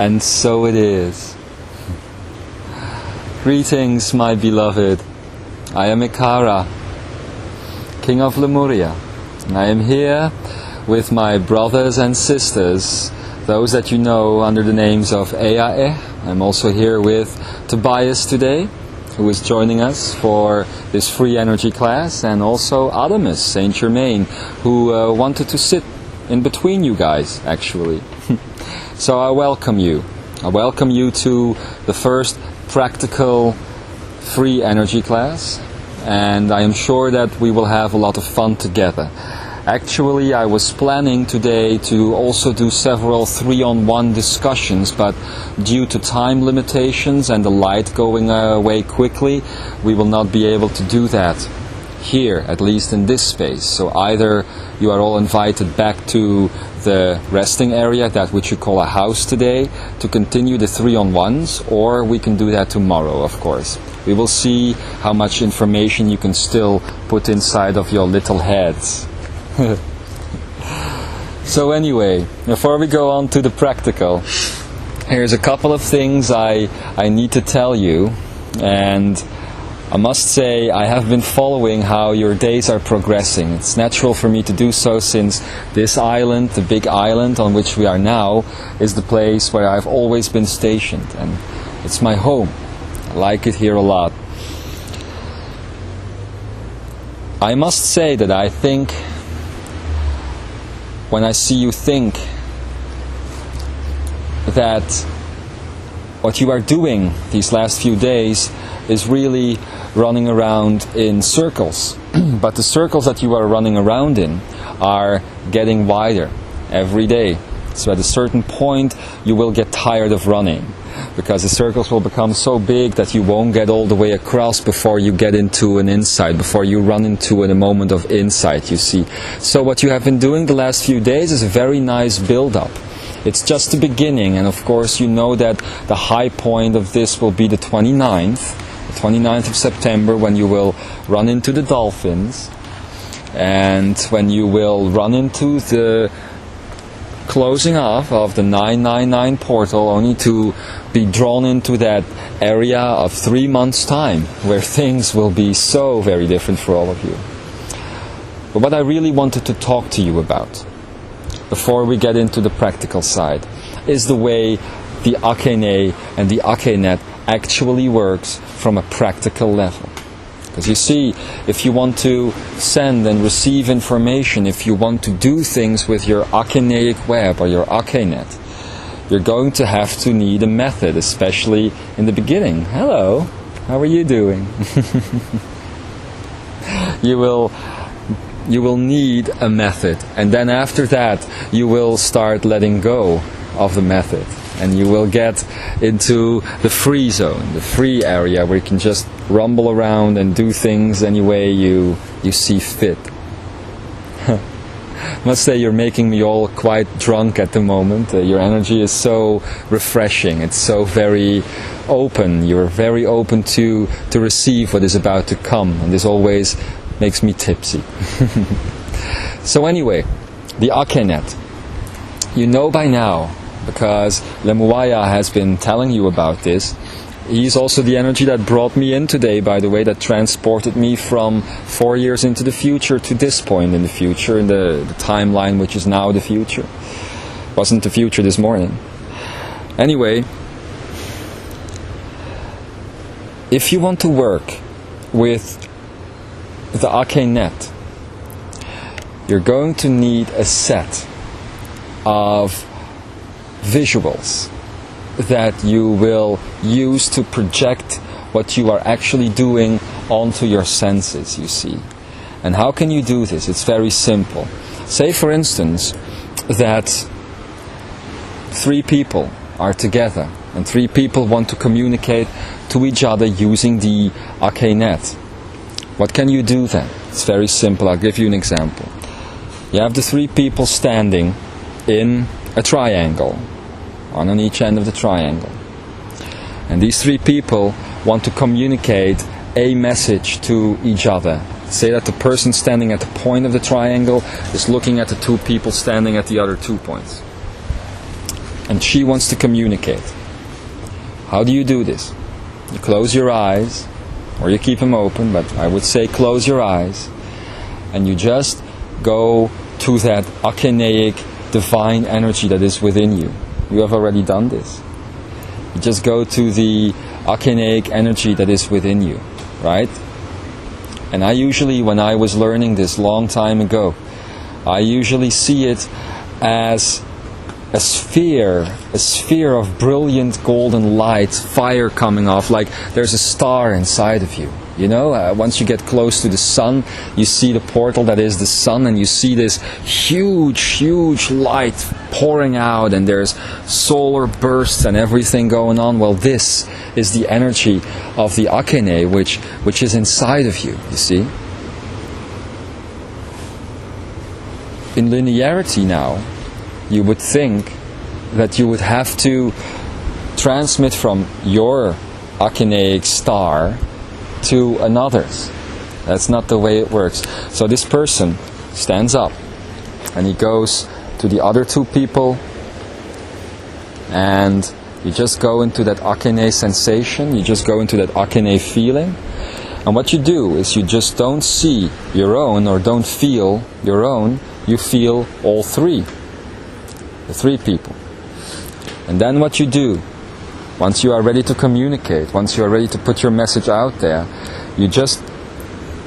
And so it is. Greetings, my beloved. I am Ekara, King of Lemuaya. I am here with my brothers and sisters, those that you know under the names of Eae. I'm also here with Tobias today, who is joining us for this free energy class, and also Adamus, Saint Germain, who wanted to sit in between you guys, actually. So I welcome you. I welcome you to the first practical free energy class, and I am sure that we will have a lot of fun together. Actually, I was planning today to also do several 3-on-1 discussions, but due to time limitations and the light going away quickly, we will not be able to do that here, at least in this space. So either you are all invited back to the resting area, that which you call a house today, to continue the 3-on-1s, or we can do that tomorrow, of course. We will see how much information you can still put inside of your little heads. So anyway, before we go on to the practical, here's a couple of things I need to tell you, and I must say I have been following how your days are progressing. It's natural for me to do so, since this island, the big island on which we are now, is the place where I've always been stationed, and it's my home. I like it here a lot. I must say that I think, when I see you think that what you are doing these last few days is really running around in circles, but the circles that you are running around in are getting wider every day. So at a certain point you will get tired of running, because the circles will become so big that you won't get all the way across before you get into an insight, before you run into a moment of insight, you see. So what you have been doing the last few days is a very nice build-up. It's just the beginning, and of course you know that the high point of this will be the 29th of September, when you will run into the dolphins, and when you will run into the closing off of the 999 portal, only to be drawn into that area of 3 months' time, where things will be so very different for all of you. But what I really wanted to talk to you about, before we get into the practical side, is the way the Akene and the akenet actually works from a practical level. Because you see, if you want to send and receive information, if you want to do things with your akeneic web or your akenet, you're going to have to need a method, especially in the beginning. Hello, how are you doing? You will need a method, and then after that you will start letting go of the method, and you will get into the free zone, the free area, where you can just rumble around and do things any way you see fit. I must say, you're making me all quite drunk at the moment. Your energy is so refreshing, it's so very open. You're very open to receive what is about to come, and this always makes me tipsy. So anyway, the akenet, you know by now, because Lemuaya has been telling you about this. He's also the energy that brought me in today, by the way, that transported me from 4 years into the future to this point in the future, in the timeline which is now the future. Wasn't the future this morning. Anyway, if you want to work with the akenet, you're going to need a set of visuals that you will use to project what you are actually doing onto your senses, you see. And how can you do this? It's very simple. Say, for instance, that 3 people are together, and 3 people want to communicate to each other using the akenet. What can you do then? It's very simple. I'll give you an example. You have the 3 people standing in a triangle, one on each end of the triangle. And these 3 people want to communicate a message to each other. Say that the person standing at the point of the triangle is looking at the 2 people standing at the other 2 points. and she wants to communicate. How do you do this? You close your eyes, or you keep them open, but I would say close your eyes, and you just go to that akeneic divine energy that is within you. You have already done this. You just go to the akeneic energy that is within you, right? And I usually, when I was learning this long time ago, I usually see it as a sphere of brilliant golden light, fire coming off, like there's a star inside of you. You know, once you get close to the sun, you see the portal that is the sun, and you see this huge light pouring out, and there's solar bursts and everything going on. Well, this is the energy of the Akene, which is inside of you, you see. In linearity now, you would think that you would have to transmit from your akeneic star to another's. That's not the way it works. So this person stands up and he goes to the other two people, and you just go into that Akene sensation, you just go into that Akene feeling, and what you do is you just don't see your own or don't feel your own, you feel all three. The three people. And then what you do, once you are ready to communicate, once you are ready to put your message out there, you just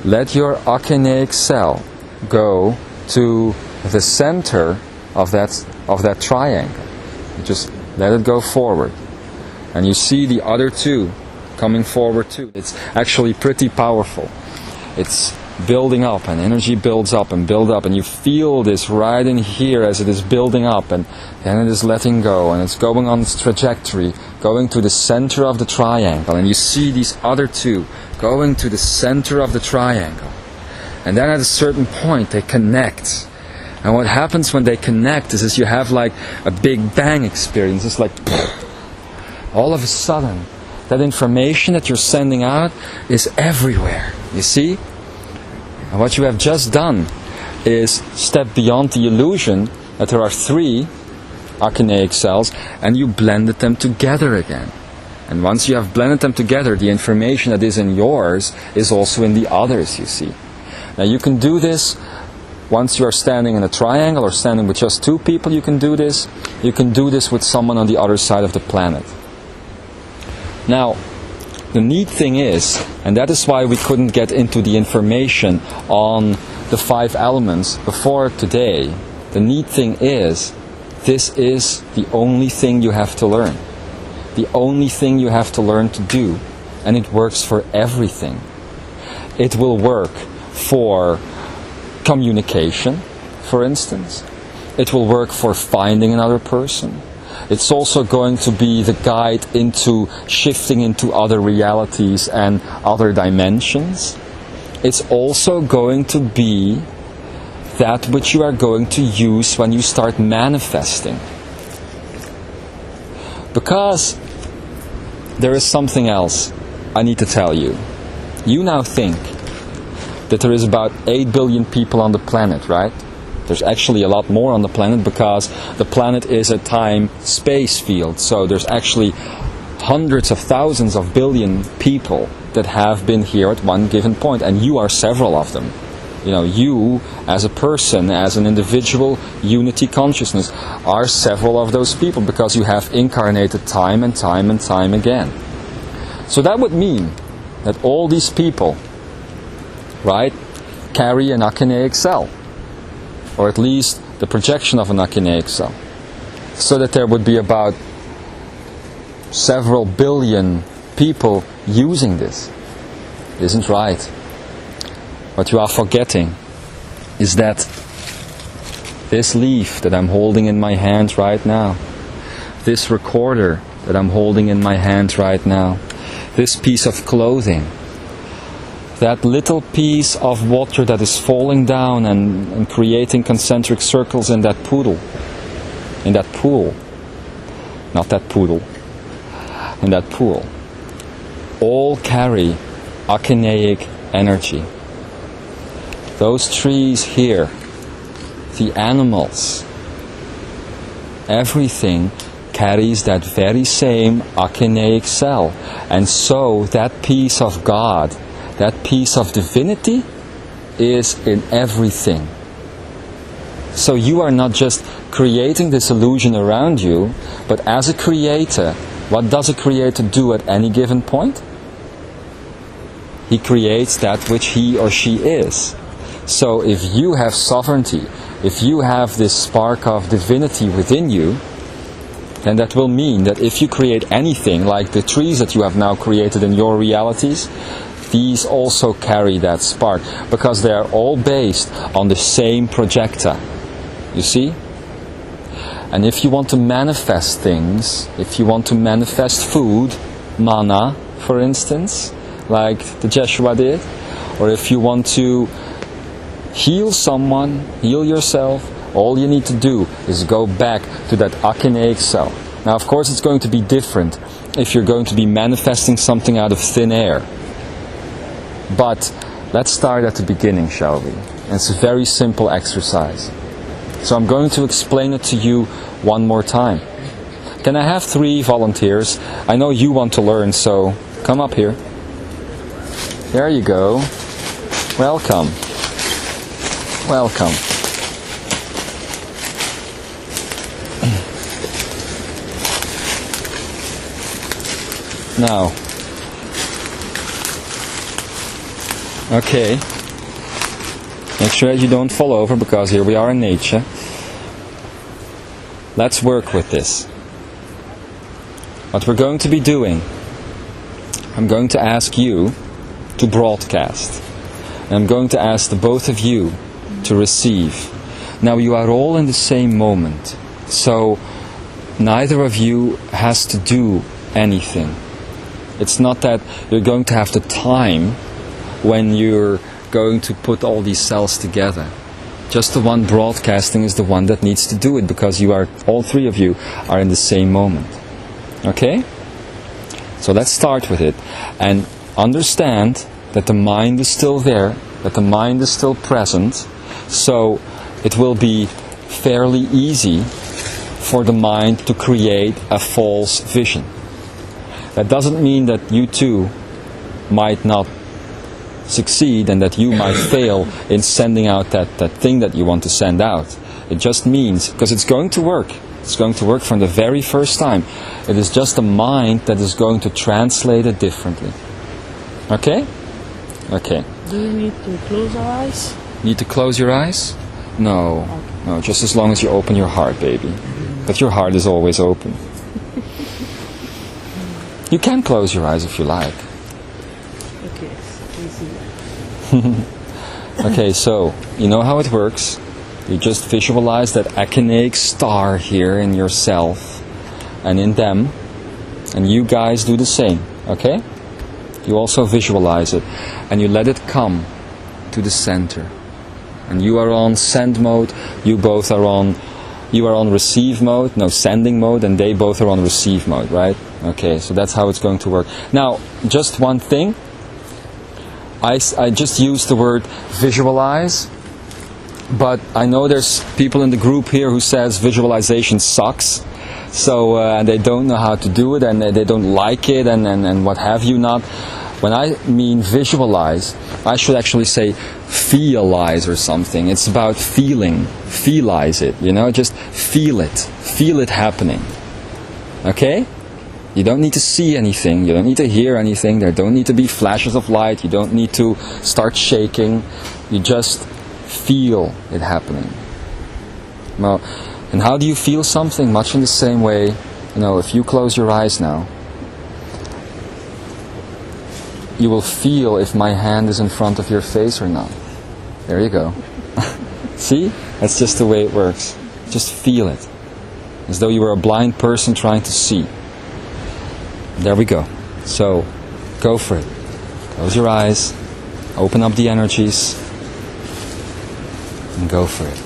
let your akeneic cell go to the center of that triangle. You just let it go forward. And you see the other two coming forward too. It's actually pretty powerful. It's building up, and energy builds up and build up, and you feel this right in here as it is building up, and then it is letting go, and it's going on its trajectory, going to the center of the triangle, and you see these other two going to the center of the triangle, and then at a certain point they connect. And what happens when they connect is you have like a big bang experience. It's like all of a sudden that information that you're sending out is everywhere, you see. And what you have just done is step beyond the illusion that there are three akeneic cells, and you blended them together again. And once you have blended them together, the information that is in yours is also in the others, you see. Now you can do this once you are standing in a triangle or standing with just two people. You can do this. You can do this with someone on the other side of the planet. Now, the neat thing is, and that is why we couldn't get into the information on the 5 elements before today, the neat thing is, this is the only thing you have to learn. The only thing you have to learn to do, and it works for everything. It will work for communication, for instance. It will work for finding another person. It's also going to be the guide into shifting into other realities and other dimensions. It's also going to be that which you are going to use when you start manifesting. Because there is something else I need to tell you. You now think that there is about 8 billion people on the planet, right? There's actually a lot more on the planet, because the planet is a time-space field. So there's actually hundreds of thousands of billion people that have been here at one given point, and you are several of them. You know, you as a person, as an individual unity consciousness, are several of those people, because you have incarnated time and time and time again. So that would mean that all these people, right, carry an akeneic cell, or at least the projection of an akeneic cell, so that there would be about several billion people using this. Isn't right. What you are forgetting is that this leaf that I'm holding in my hand right now, this recorder that I'm holding in my hand right now, this piece of clothing, that little piece of water that is falling down and creating concentric circles in that pool, not that poodle, in that pool, all carry akeneic energy. Those trees here, the animals, everything carries that very same akeneic cell. And so that piece of God, that piece of divinity, is in everything. So you are not just creating this illusion around you, but as a creator, what does a creator do at any given point? He creates that which he or she is. So if you have sovereignty, if you have this spark of divinity within you, then that will mean that if you create anything, like the trees that you have now created in your realities, these also carry that spark, because they are all based on the same projector. You see? And if you want to manifest things, if you want to manifest food, manna, for instance, like the Jeshua did, or if you want to heal someone, heal yourself, all you need to do is go back to that akeneic cell. Now, of course, it's going to be different if you're going to be manifesting something out of thin air. But let's start at the beginning, shall we? And it's a very simple exercise. So I'm going to explain it to you one more time. Can I have 3 volunteers? I know you want to learn, so come up here. There you go. Welcome. Welcome. Now, okay, make sure that you don't fall over, because here we are in nature. Let's work with this. What we're going to be doing, I'm going to ask you to broadcast. And I'm going to ask the both of you to receive. Now, you are all in the same moment, so neither of you has to do anything. It's not that you're going to have the time when you're going to put all these cells together. Just the one broadcasting is the one that needs to do it, because you are, all 3 of you are in the same moment. Okay? So let's start with it. And understand that the mind is still there, that the mind is still present, so it will be fairly easy for the mind to create a false vision. That doesn't mean that you too might not succeed and that you might fail in sending out that thing that you want to send out. It just means, because it's going to work. It's going to work from the very first time. It is just the mind that is going to translate it differently. Okay? Okay. Do you need to close our eyes? Need to close your eyes? No. No, just as long as you open your heart, baby. But your heart is always open. You can close your eyes if you like. Okay, easy. Okay, so you know how it works. You just visualize that akeneic star here in yourself and in them, and you guys do the same, okay? You also visualize it, and you let it come to the center. And you are on send mode, you both are on, you are on receive mode, no, sending mode, and they both are on receive mode, right? Okay, so that's how it's going to work. Now, just one thing. I just used the word visualize, but I know there's people in the group here who says visualization sucks. So and they don't know how to do it, and they don't like it, and what have you not. When I mean visualize, I should actually say feelize or something. It's about feeling. Feelize it, you know, just feel it. Feel it happening. Okay? You don't need to see anything, you don't need to hear anything, there don't need to be flashes of light, you don't need to start shaking, you just feel it happening. Well, and how do you feel something? Much in the same way, you know, if you close your eyes now, you will feel if my hand is in front of your face or not. There you go. See? That's just the way it works. Just feel it. As though you were a blind person trying to see. There we go. So, go for it. Close your eyes, open up the energies, and go for it.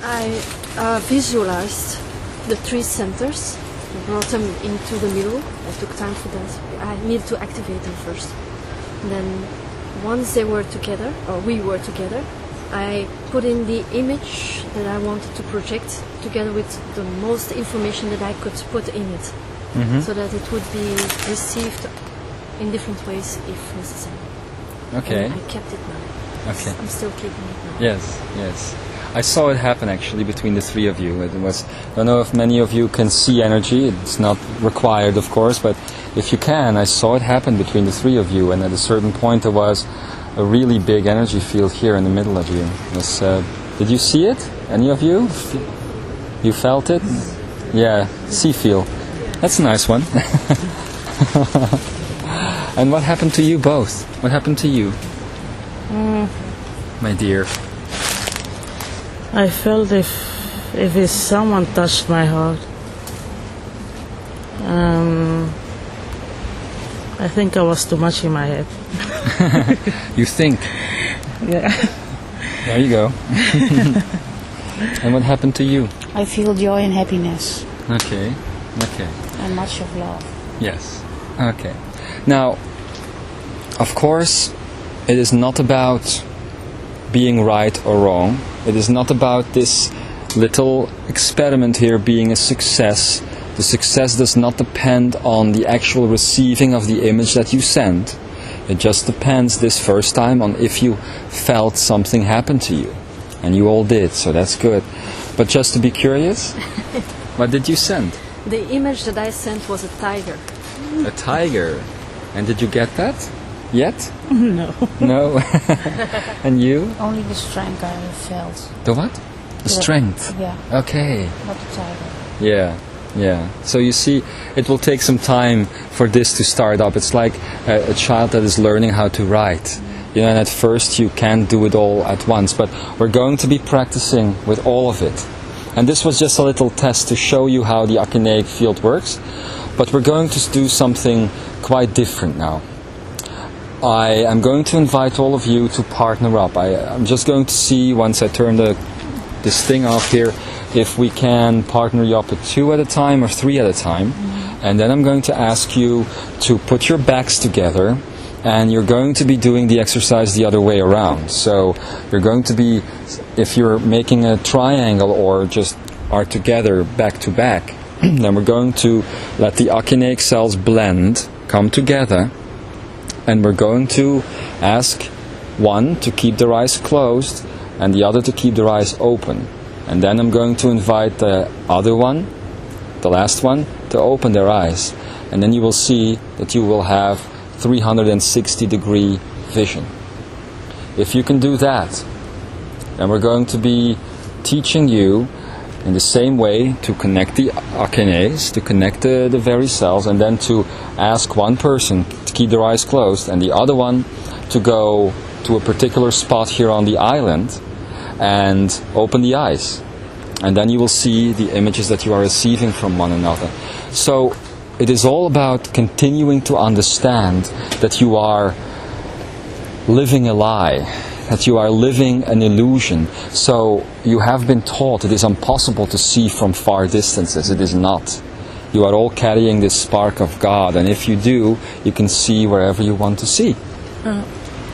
I visualized the 3 centers I brought them into the middle. I took time for that. I needed to activate them first. And then once they were together, or we were together, I put in the image that I wanted to project together with the most information that I could put in it, so that it would be received in different ways if necessary. Okay. And I kept it now. Okay. I'm still keeping it now. Yes, yes. I saw it happen actually between the three of you. It was, I don't know if many of you can see energy. It's not required, of course, but if you can, I saw it happen between the three of you. And at a certain point, there was a really big energy field here in the middle of you. It was, did you see it? Any of you? You felt it? Yeah, see feel. That's a nice one. And what happened to you both? What happened to you? My dear. I felt if it's someone touched my heart. I think I was too much in my head. You think? Yeah. There you go. And what happened to you? I feel joy and happiness Okay. Okay. and much of love. Yes. Okay. Now, of course, it is not about being right or wrong. It is not about this little experiment here being a success. The success does not depend on the actual receiving of the image that you send. It just depends this first time on if you felt something happen to you. And you all did, so that's good. But just to be curious, what did you send? The image that I sent was a tiger. A tiger. And did you get that? Yet? No. No? And you? Only the strength I felt. The what? The strength. Yeah, Okay. not the tiger. Yeah. Yeah. So you see, it will take some time for this to start up. It's like a child that is learning how to write. You know, and at first you can't do it all at once, but we're going to be practicing with all of it. And this was just a little test to show you how the akeneic field works. But we're going to do something quite different now. I am going to invite all of you to partner up. I'm just going to see, once I turn this thing off here, if we can partner you up at 2 at a time or 3 at a time. And then I'm going to ask you to put your backs together, and you're going to be doing the exercise the other way around. So you're going to be, if you're making a triangle or just are together back to back, then we're going to let the akeneic cells blend, come together, and we're going to ask one to keep their eyes closed and the other to keep their eyes open. And then I'm going to invite the other one, the last one, to open their eyes. And then you will see that you will have 360-degree vision. If you can do that, then we're going to be teaching you in the same way to connect the akenes, to connect the very cells, and then to ask one person to keep their eyes closed and the other one to go to a particular spot here on the island and open the eyes. And then you will see the images that you are receiving from one another. So it is all about continuing to understand that you are living a lie, that you are living an illusion. So you have been taught it is impossible to see from far distances. It is not. You are all carrying this spark of God, and if you do, you can see wherever you want to see.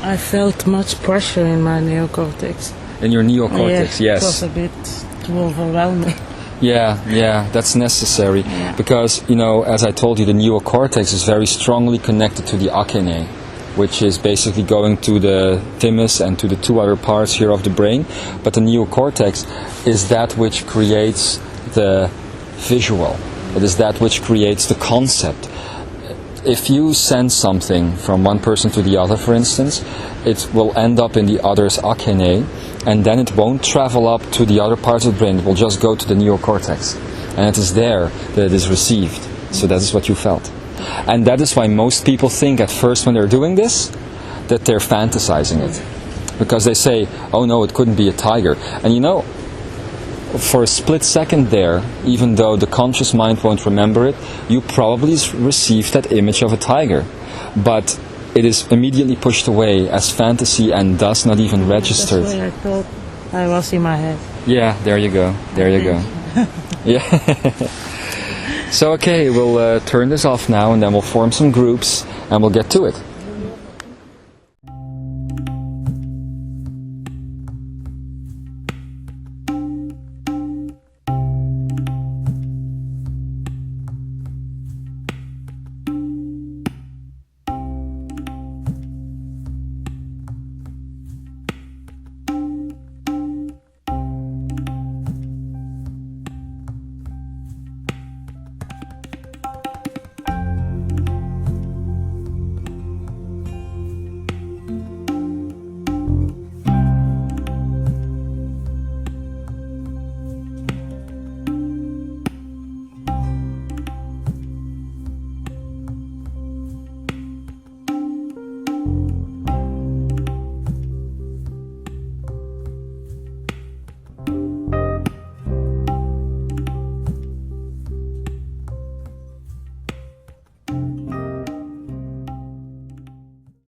I felt much pressure in my neocortex. In your neocortex, It was yes. a bit too overwhelming. Yeah, that's necessary. Yeah. Because, you know, as I told you, the neocortex is very strongly connected to the akene, which is basically going to the thymus and to the 2 other parts here of the brain. But the neocortex is that which creates the visual. It is that which creates the concept. If you send something from one person to the other, for instance, it will end up in the other's akene, and then it won't travel up to the other parts of the brain. It will just go to the neocortex. And it is there that it is received. So that is what you felt. And that is why most people think at first when they're doing this, that they're fantasizing it. Because they say, oh no, it couldn't be a tiger. And you know, for a split second there, even though the conscious mind won't remember it, you probably received that image of a tiger. But it is immediately pushed away as fantasy and thus not even registered. That's why I thought I was in my head. Yeah, there you go. There you go. Yeah. So okay, we'll turn this off now and then we'll form some groups and we'll get to it.